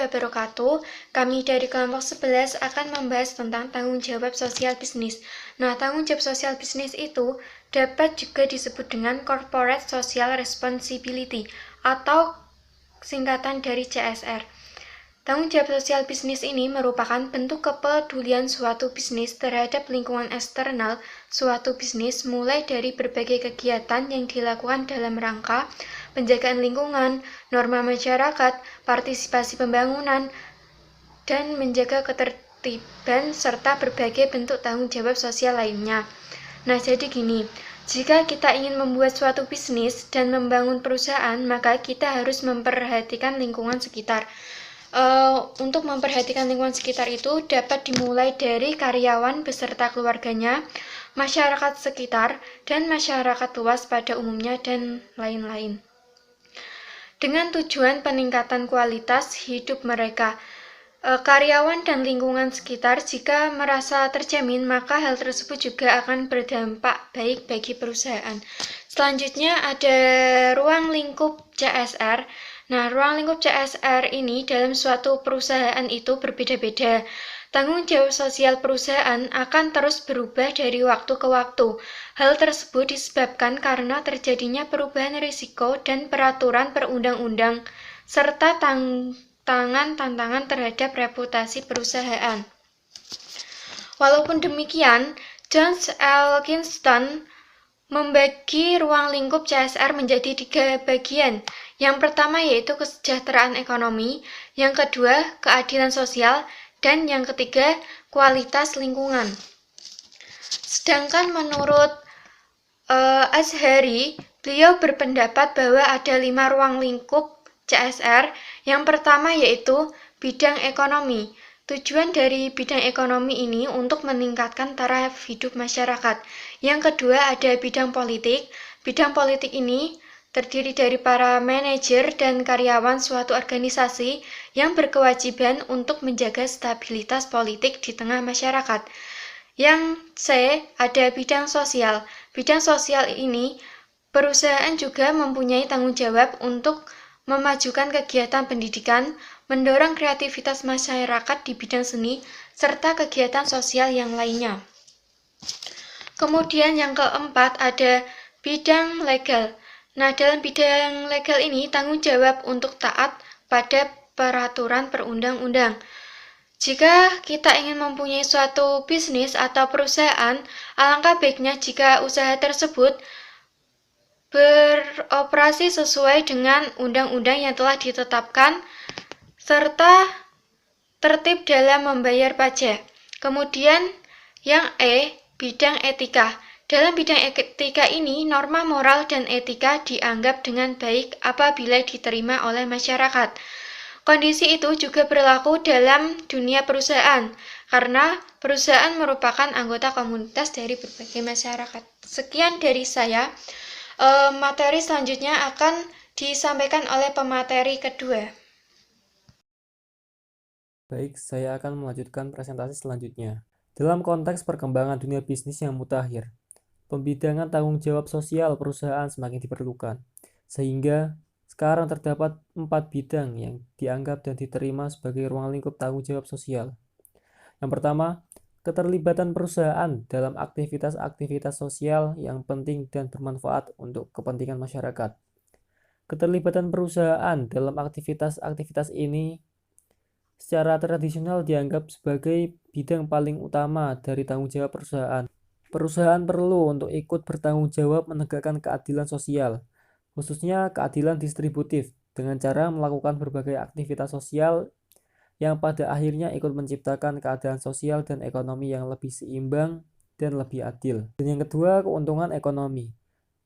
wabarakatuh. Kami dari kelompok 11 akan membahas tentang tanggung jawab sosial bisnis. Nah, tanggung jawab sosial bisnis itu dapat juga disebut dengan Corporate Social Responsibility atau singkatan dari CSR. Tanggung jawab sosial bisnis ini merupakan bentuk kepedulian suatu bisnis terhadap lingkungan eksternal suatu bisnis, mulai dari berbagai kegiatan yang dilakukan dalam rangka penjagaan lingkungan, norma masyarakat, partisipasi pembangunan, dan menjaga ketertiban serta berbagai bentuk tanggung jawab sosial lainnya. Nah, jadi gini, jika kita ingin membuat suatu bisnis dan membangun perusahaan, maka kita harus memperhatikan lingkungan sekitar. Untuk memperhatikan lingkungan sekitar itu dapat dimulai dari karyawan beserta keluarganya, masyarakat sekitar, dan masyarakat luas pada umumnya, dan lain-lain. Dengan tujuan peningkatan kualitas hidup mereka, karyawan dan lingkungan sekitar jika merasa terjamin, maka hal tersebut juga akan berdampak baik bagi perusahaan. Selanjutnya ada ruang lingkup CSR. Nah, ruang lingkup CSR ini dalam suatu perusahaan itu berbeda-beda. Tanggung jawab sosial perusahaan akan terus berubah dari waktu ke waktu. Hal tersebut disebabkan karena terjadinya perubahan risiko dan peraturan perundang-undang, serta tantangan terhadap reputasi perusahaan. Walaupun demikian, John Elkinston membagi ruang lingkup CSR menjadi 3 bagian. Yang pertama yaitu kesejahteraan ekonomi, yang kedua keadilan sosial, dan yang ketiga kualitas lingkungan. Sedangkan menurut Azhari, beliau berpendapat bahwa ada 5 ruang lingkup CSR. Yang pertama yaitu bidang ekonomi. Tujuan dari bidang ekonomi ini untuk meningkatkan taraf hidup masyarakat. Yang kedua ada bidang politik. Bidang politik ini terdiri dari para manajer dan karyawan suatu organisasi yang berkewajiban untuk menjaga stabilitas politik di tengah masyarakat. Yang C, ada bidang sosial. Bidang sosial ini, perusahaan juga mempunyai tanggung jawab untuk memajukan kegiatan pendidikan, mendorong kreativitas masyarakat di bidang seni, serta kegiatan sosial yang lainnya. Kemudian yang keempat ada bidang legal. Nah, dalam bidang legal ini tanggung jawab untuk taat pada peraturan perundang-undang. Jika kita ingin mempunyai suatu bisnis atau perusahaan, alangkah baiknya jika usaha tersebut beroperasi sesuai dengan undang-undang yang telah ditetapkan, serta tertib dalam membayar pajak. Kemudian yang E, bidang etika. Dalam bidang etika ini, norma moral dan etika dianggap dengan baik apabila diterima oleh masyarakat. Kondisi itu juga berlaku dalam dunia perusahaan, karena perusahaan merupakan anggota komunitas dari berbagai masyarakat. Sekian dari saya. Materi selanjutnya akan disampaikan oleh pemateri kedua. Baik, saya akan melanjutkan presentasi selanjutnya. Dalam konteks perkembangan dunia bisnis yang mutakhir, pembidangan tanggung jawab sosial perusahaan semakin diperlukan, sehingga sekarang terdapat 4 bidang yang dianggap dan diterima sebagai ruang lingkup tanggung jawab sosial. Yang pertama, keterlibatan perusahaan dalam aktivitas-aktivitas sosial yang penting dan bermanfaat untuk kepentingan masyarakat. Keterlibatan perusahaan dalam aktivitas-aktivitas ini secara tradisional dianggap sebagai bidang paling utama dari tanggung jawab perusahaan. Perusahaan perlu untuk ikut bertanggung jawab menegakkan keadilan sosial, khususnya keadilan distributif, dengan cara melakukan berbagai aktivitas sosial yang pada akhirnya ikut menciptakan keadaan sosial dan ekonomi yang lebih seimbang dan lebih adil. Dan yang kedua, keuntungan ekonomi.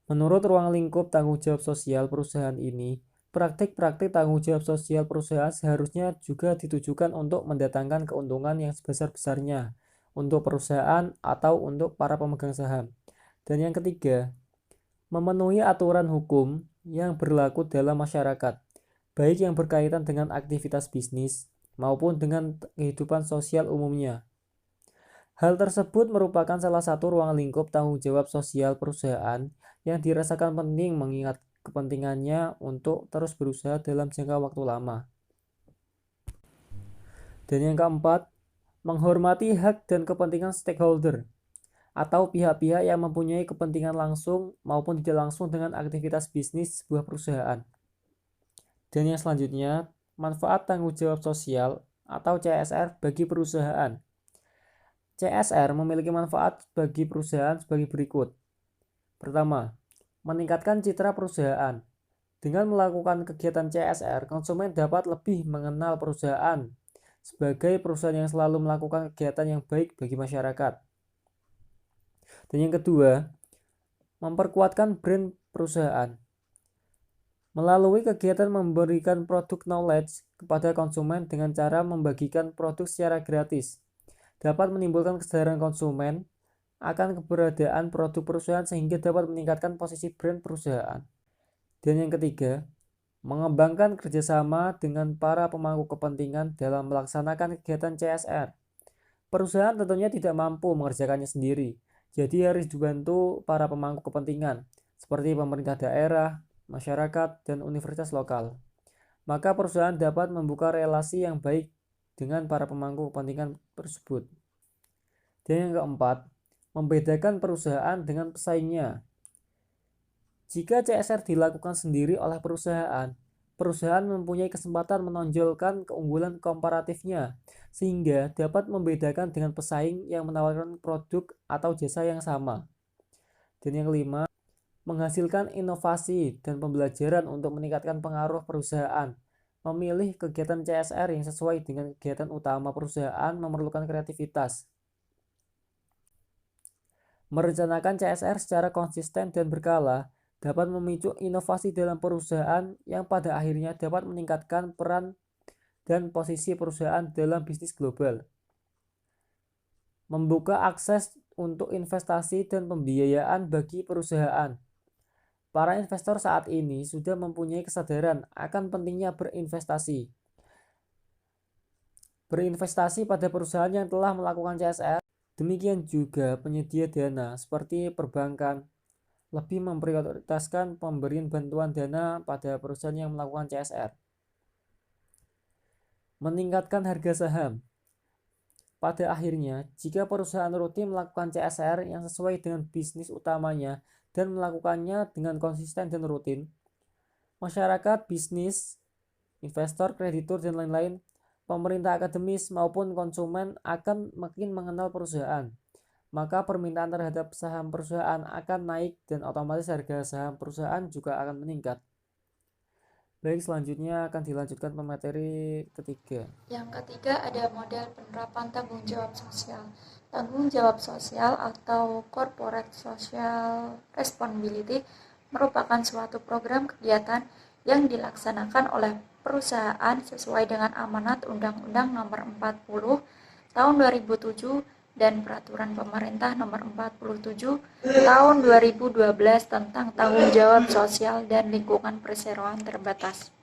Menurut ruang lingkup tanggung jawab sosial perusahaan ini, praktik-praktik tanggung jawab sosial perusahaan seharusnya juga ditujukan untuk mendatangkan keuntungan yang sebesar-besarnya untuk perusahaan atau untuk para pemegang saham. Dan yang ketiga, memenuhi aturan hukum yang berlaku dalam masyarakat, baik yang berkaitan dengan aktivitas bisnis maupun dengan kehidupan sosial umumnya. Hal tersebut merupakan salah satu ruang lingkup tanggung jawab sosial perusahaan yang dirasakan penting mengingat kepentingannya untuk terus berusaha dalam jangka waktu lama. Dan yang keempat, menghormati hak dan kepentingan stakeholder atau pihak-pihak yang mempunyai kepentingan langsung maupun tidak langsung dengan aktivitas bisnis sebuah perusahaan. Dan yang selanjutnya, manfaat tanggung jawab sosial atau CSR bagi perusahaan. CSR memiliki manfaat bagi perusahaan sebagai berikut. Pertama, meningkatkan citra perusahaan. Dengan melakukan kegiatan CSR, konsumen dapat lebih mengenal perusahaan sebagai perusahaan yang selalu melakukan kegiatan yang baik bagi masyarakat. Dan yang kedua, memperkuatkan brand perusahaan. Melalui kegiatan memberikan produk knowledge kepada konsumen dengan cara membagikan produk secara gratis, dapat menimbulkan kesadaran konsumen akan keberadaan produk perusahaan sehingga dapat meningkatkan posisi brand perusahaan. Dan yang ketiga, mengembangkan kerjasama dengan para pemangku kepentingan dalam melaksanakan kegiatan CSR. Perusahaan tentunya tidak mampu mengerjakannya sendiri, jadi harus dibantu para pemangku kepentingan, seperti pemerintah daerah, masyarakat, dan universitas lokal. Maka perusahaan dapat membuka relasi yang baik dengan para pemangku kepentingan tersebut. Dan yang keempat, membedakan perusahaan dengan pesaingnya. Jika CSR dilakukan sendiri oleh perusahaan mempunyai kesempatan menonjolkan keunggulan komparatifnya, sehingga dapat membedakan dengan pesaing yang menawarkan produk atau jasa yang sama. Dan yang kelima, menghasilkan inovasi dan pembelajaran untuk meningkatkan pengaruh perusahaan. Memilih kegiatan CSR yang sesuai dengan kegiatan utama perusahaan memerlukan kreativitas. Merencanakan CSR secara konsisten dan berkala dapat memicu inovasi dalam perusahaan yang pada akhirnya dapat meningkatkan peran dan posisi perusahaan dalam bisnis global. Membuka akses untuk investasi dan pembiayaan bagi perusahaan. Para investor saat ini sudah mempunyai kesadaran akan pentingnya berinvestasi. Berinvestasi pada perusahaan yang telah melakukan CSR. Demikian juga penyedia dana seperti perbankan lebih memprioritaskan pemberian bantuan dana pada perusahaan yang melakukan CSR. Meningkatkan harga saham. Pada akhirnya, jika perusahaan rutin melakukan CSR yang sesuai dengan bisnis utamanya dan melakukannya dengan konsisten dan rutin, masyarakat, bisnis, investor, kreditur, dan lain-lain, pemerintah akademis maupun konsumen akan makin mengenal perusahaan. Maka permintaan terhadap saham perusahaan akan naik dan otomatis harga saham perusahaan juga akan meningkat. Baik, selanjutnya akan dilanjutkan pemateri ketiga. Yang ketiga ada model penerapan tanggung jawab sosial. Tanggung jawab sosial atau corporate social responsibility merupakan suatu program kegiatan yang dilaksanakan oleh perusahaan sesuai dengan amanat Undang-Undang Nomor 40 Tahun 2007 dan Peraturan Pemerintah Nomor 47 Tahun 2012 tentang tanggung jawab sosial dan lingkungan perseroan terbatas.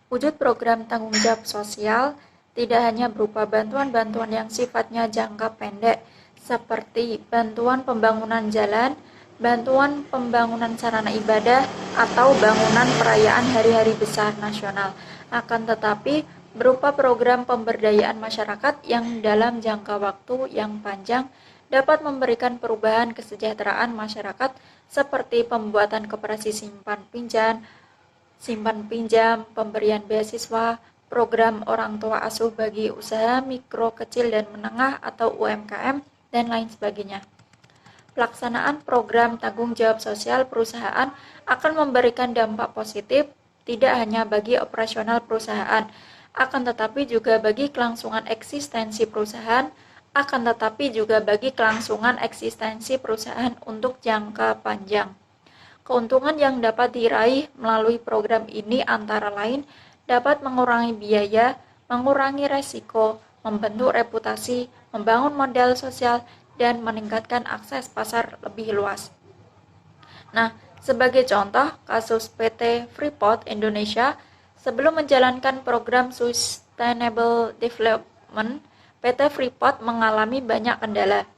Wujud program tanggung jawab sosial tidak hanya berupa bantuan-bantuan yang sifatnya jangka pendek seperti bantuan pembangunan jalan, bantuan pembangunan sarana ibadah, atau bangunan perayaan hari-hari besar nasional, akan tetapi berupa program pemberdayaan masyarakat yang dalam jangka waktu yang panjang dapat memberikan perubahan kesejahteraan masyarakat seperti pembuatan koperasi simpan pinjam, pemberian beasiswa, program orang tua asuh bagi usaha mikro, kecil, dan menengah atau UMKM, dan lain sebagainya. Pelaksanaan program tanggung jawab sosial perusahaan akan memberikan dampak positif tidak hanya bagi operasional perusahaan, akan tetapi juga bagi kelangsungan eksistensi perusahaan, untuk jangka panjang. Keuntungan yang dapat diraih melalui program ini antara lain dapat mengurangi biaya, mengurangi resiko, membentuk reputasi, membangun modal sosial, dan meningkatkan akses pasar lebih luas. Nah, sebagai contoh, kasus PT Freeport Indonesia sebelum menjalankan program Sustainable Development, PT Freeport mengalami banyak kendala,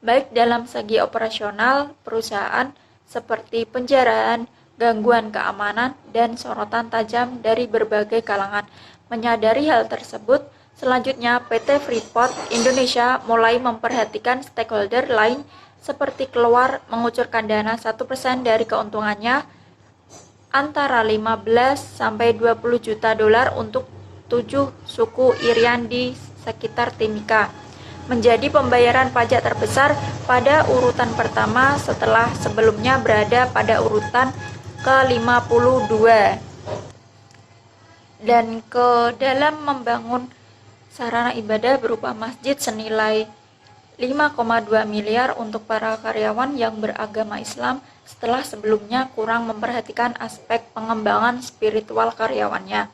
baik dalam segi operasional perusahaan seperti penjaraan, gangguan keamanan, dan sorotan tajam dari berbagai kalangan. Menyadari hal tersebut, Selanjutnya, PT Freeport Indonesia mulai memperhatikan stakeholder lain seperti keluar mengucurkan dana 1% dari keuntungannya antara 15 sampai 20 juta dolar untuk 7 suku Irian di sekitar Timika, menjadi pembayaran pajak terbesar pada urutan pertama setelah sebelumnya berada pada urutan ke-52. Dan ke dalam membangun sarana ibadah berupa masjid senilai 5,2 miliar untuk para karyawan yang beragama Islam setelah sebelumnya kurang memperhatikan aspek pengembangan spiritual karyawannya.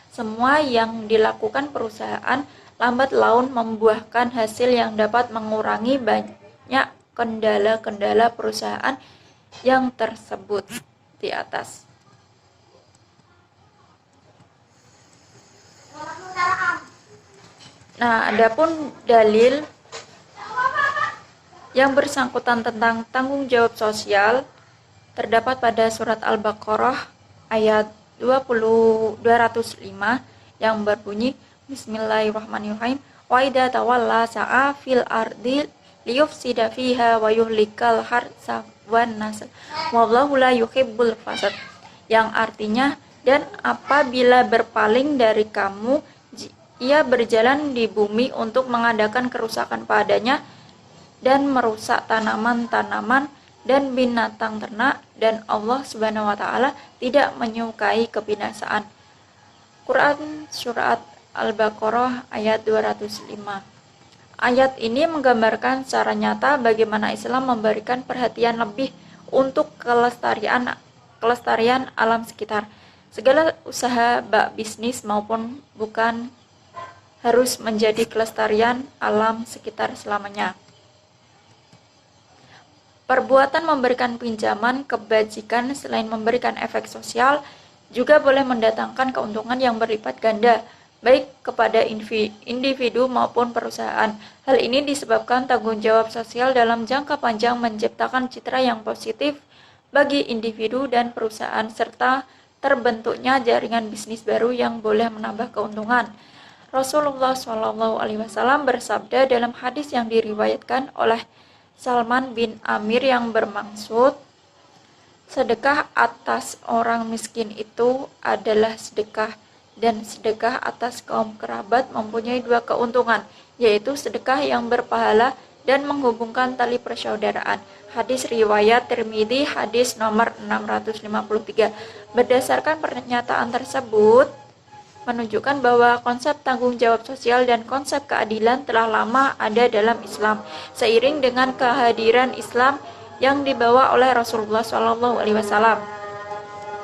Semua yang dilakukan perusahaan lambat laun membuahkan hasil yang dapat mengurangi banyak kendala-kendala perusahaan yang tersebut di atas. Nah, adapun dalil yang bersangkutan tentang tanggung jawab sosial terdapat pada surat Al-Baqarah ayat 205 yang berbunyi Bismillahirrahmanirrahim wa idza tawalla sa'a fil ardi liyufsida fiha wa yuhlikal harsa wan nasl wallahu la yuhibbul fasad, yang artinya, dan apabila berpaling dari kamu, ia berjalan di bumi untuk mengadakan kerusakan padanya dan merusak tanaman-tanaman dan binatang ternak, dan Allah Subhanahu wa taala tidak menyukai kebinasaan. Quran Surat Al-Baqarah ayat 205. Ayat ini menggambarkan secara nyata bagaimana Islam memberikan perhatian lebih untuk kelestarian alam sekitar. Segala usaha bak bisnis maupun bukan harus menjadi kelestarian alam sekitar selamanya. Perbuatan memberikan pinjaman kebajikan selain memberikan efek sosial juga boleh mendatangkan keuntungan yang berlipat ganda, baik kepada individu maupun perusahaan. Hal ini disebabkan tanggung jawab sosial dalam jangka panjang menciptakan citra yang positif bagi individu dan perusahaan, serta terbentuknya jaringan bisnis baru yang boleh menambah keuntungan. Rasulullah SAW bersabda dalam hadis yang diriwayatkan oleh Salman bin Amir yang bermaksud, sedekah atas orang miskin itu adalah sedekah, dan sedekah atas kaum kerabat mempunyai dua keuntungan, yaitu sedekah yang berpahala dan menghubungkan tali persaudaraan. Hadis riwayat Tirmidzi, hadis nomor 653. Berdasarkan pernyataan tersebut, menunjukkan bahwa konsep tanggung jawab sosial dan konsep keadilan telah lama ada dalam Islam, seiring dengan kehadiran Islam yang dibawa oleh Rasulullah SAW.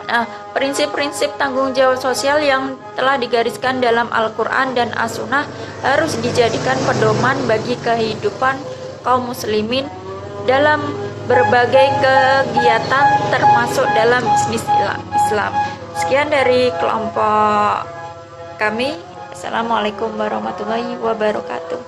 Nah, prinsip-prinsip tanggung jawab sosial yang telah digariskan dalam Al-Quran dan As-Sunnah harus dijadikan pedoman bagi kehidupan kaum muslimin dalam berbagai kegiatan termasuk dalam bisnis Islam. Sekian dari kelompok kami. Assalamualaikum warahmatullahi wabarakatuh.